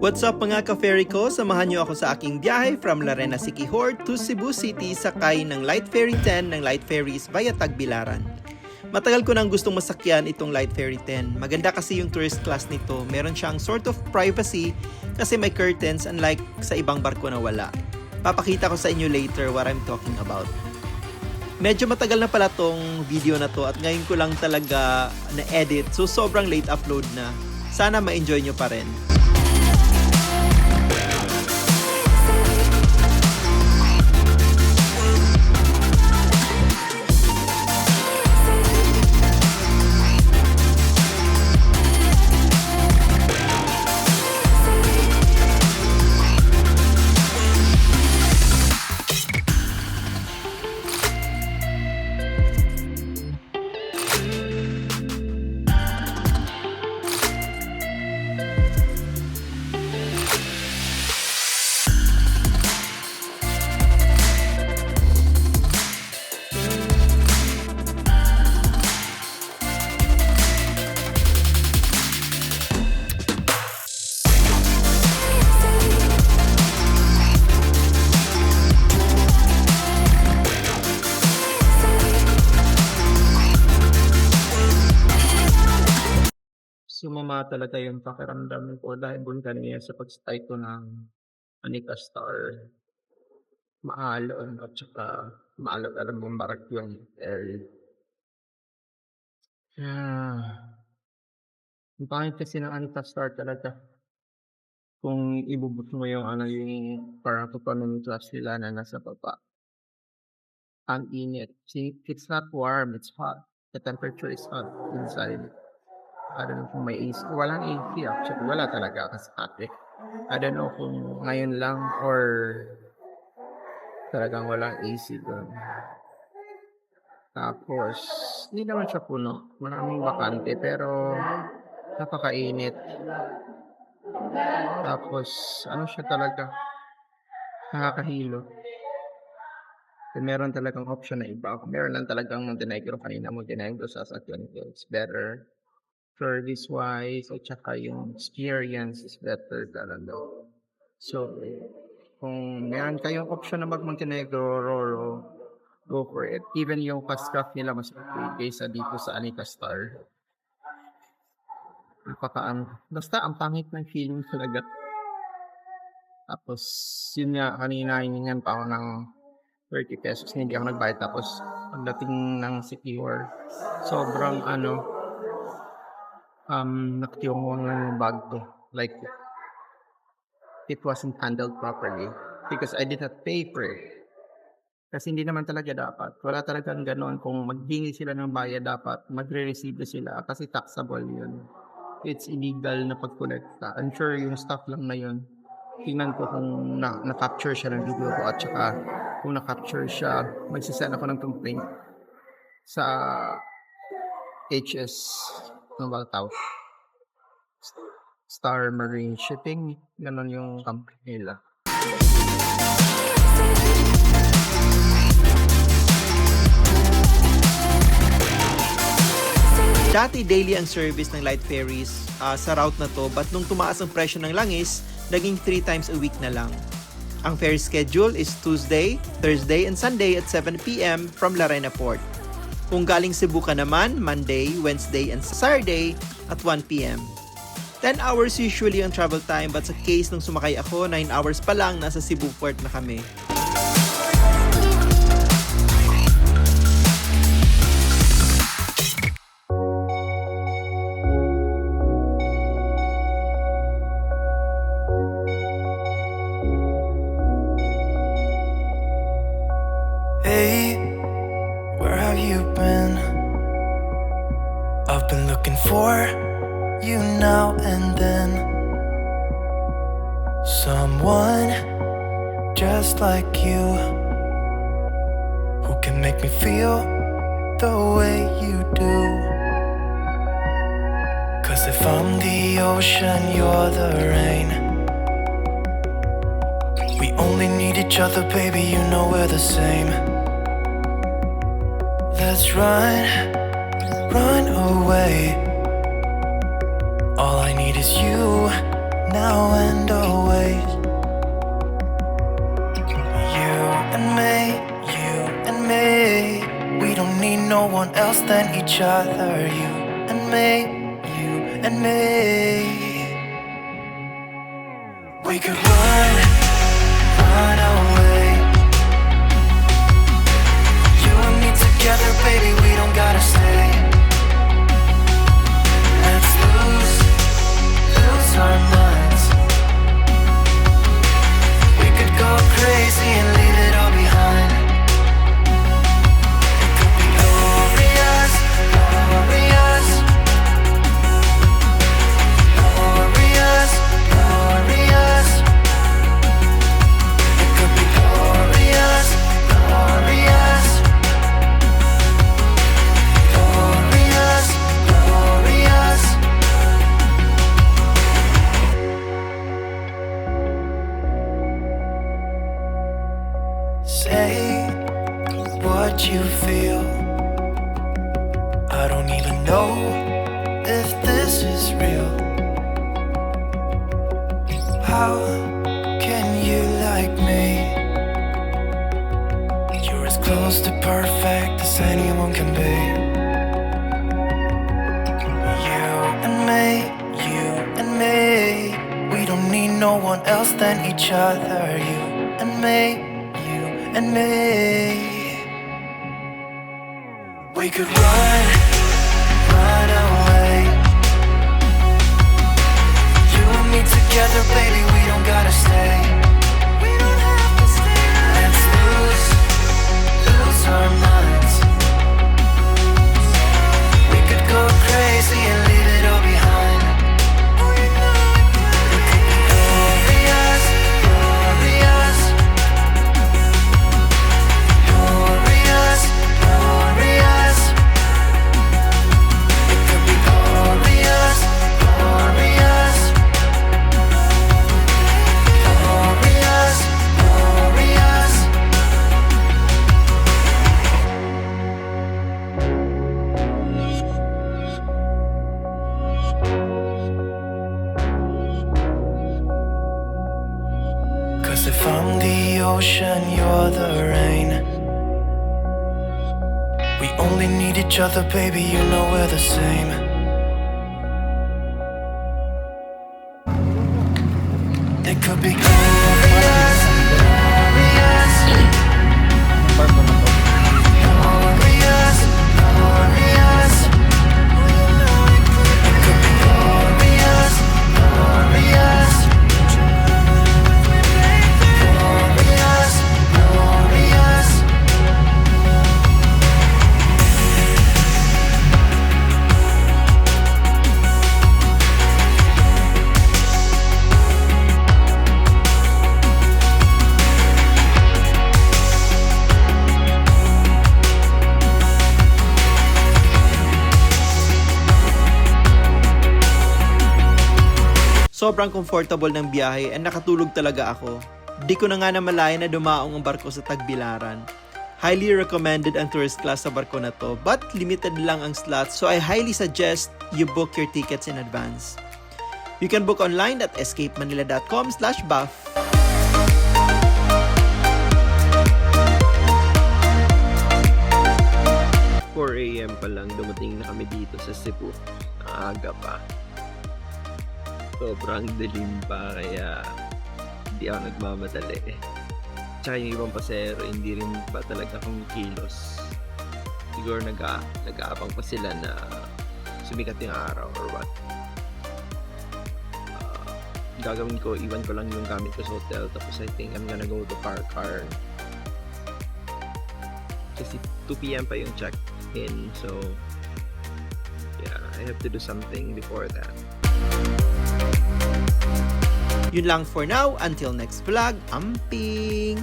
What's up mga ka-ferry ko? Samahan niyo ako sa aking biyahe from Larena Siquijor to Cebu City sakay ng Light Ferry 10 ng Light Ferries via Tagbilaran. Matagal ko nang gustong masakyan itong Light Ferry 10. Maganda kasi yung tourist class nito. Meron siyang sort of privacy kasi may curtains unlike sa ibang barko na wala. Papakita ko sa inyo later what I'm talking about. Medyo matagal na pala tong video na to at ngayon ko lang talaga na-edit so sobrang late upload na. Sana ma-enjoy nyo pa rin. Sumama talaga yung pakiramdam ko dahil dun kanina sa pag-stay ko ng Anika Star. Maalon at saka maalon alam mong barak yung area. Ang pangit kasi ng Anika Star talaga. Kung ibubot mo yung yung parang economy class nila na nasa baba. Ang init. See, it's not warm, it's hot. The temperature is hot inside. I don't know kung may AC. Walang AC actually. Wala talaga kasi ate. I don't know kung ngayon lang or talagang walang AC doon. Tapos, hindi naman siya puno. Maraming bakante pero napakainit. Tapos, ano siya talaga? Nakakahilo. Meron talagang option na iba. Meron lang talagang Montenegro kanina. Montenegro sasakyan ko. It's better. Service-wise at saka yung experience is better talaga. So, kung meron kayong option na mag-Montenegro, Roro, go for it. Even yung fast craft nila mas okay kaysa dito sa Anika Star. Basta ang pangit ng feeling talaga. Tapos, yun nga, kanina hiningan pa ako ng 30 pesos. Hindi ako nagbayad. Tapos, pagdating ng Siquijor, sobrang nakatiyong lang yung bag ko. Like, it wasn't handled properly because I did not pay for it. Kasi hindi naman talaga dapat. Wala talagang ganoon. Kung maghingi sila ng bayad, dapat magre-receive sila kasi taxable yun. It's illegal na pag-collecta. I'm sure yung staff lang na yun. Tingnan ko kung na-capture siya ng video ko at saka kung na-capture siya, magsisend ako ng complaint sa HS Novaltao. Star Marine Shipping, ganun yung company nila. Dati daily ang service ng Light Ferries sa route na to but nung tumaas ang presyo ng langis, naging 3 times a week na lang. Ang ferry schedule is Tuesday, Thursday, and Sunday at 7 p.m. from Larena Port. Kung galing Cebu ka naman, Monday, Wednesday, and Saturday at 1 p.m. 10 hours usually ang travel time but sa case nung sumakay ako, 9 hours pa lang nasa Cebu Port na kami. Hey, where have you been? I've been looking for you now and then. Someone just like you who can make me feel the way you do. 'Cause if I'm the ocean, you're the rain. We only need each other, baby, you know we're the same. Let's run away. All I need is you now and always. You and me, you and me. We don't need no one else than each other. You and me, you and me. We could run away. You and me together, baby, we don't gotta stay. Let's lose our minds. We could go crazy and leave it all behind. It could be glorious, glorious, glorious, glorious. It could be glorious, glorious, glorious, glorious. Say what you feel. I don't even know if this is real. How can you like me? You're as close to perfect as anyone can be. You and me, you and me. We don't need no one else than each other. You and me, you and me. We could run away. You and me together, baby, we don't gotta stay. We don't have to stay. Let's lose our minds. We could go crazy and leave it all behind. It could be glorious, glorious, glorious, glorious. It could be glorious, glorious, glorious, glorious. Cause if I'm the ocean, you're the rain. We only need each other, baby, you know we're the same. It could be glorious, glorious, glorious, glorious. It could be glorious, glorious, glorious, glorious. Sobrang comfortable ng biyahe and nakatulog talaga ako. Di ko na nga namalayan na dumaong ang barko sa Tagbilaran. Highly recommended ang tourist class sa barko na to, but limited lang ang slots, so I highly suggest you book your tickets in advance. You can book online at escapemanila.com/buff. 4 AM pa lang dumating na kami dito sa Cebu. Ang aga pa. Sobrang dilim pa kaya hindi ako nagmamadali. Tsaka yung ibang pasero hindi rin ba talaga kumikilos. Siguro nag-aabang pa sila na sumikat yung araw or what. Gagawin ko, iwan ko lang yung gamit ko sa hotel, tapos I think I'm gonna go to car. Kasi 2 PM pa yung check-in, so yeah, I have to do something before that. Yun lang for now. Until next vlog, amping!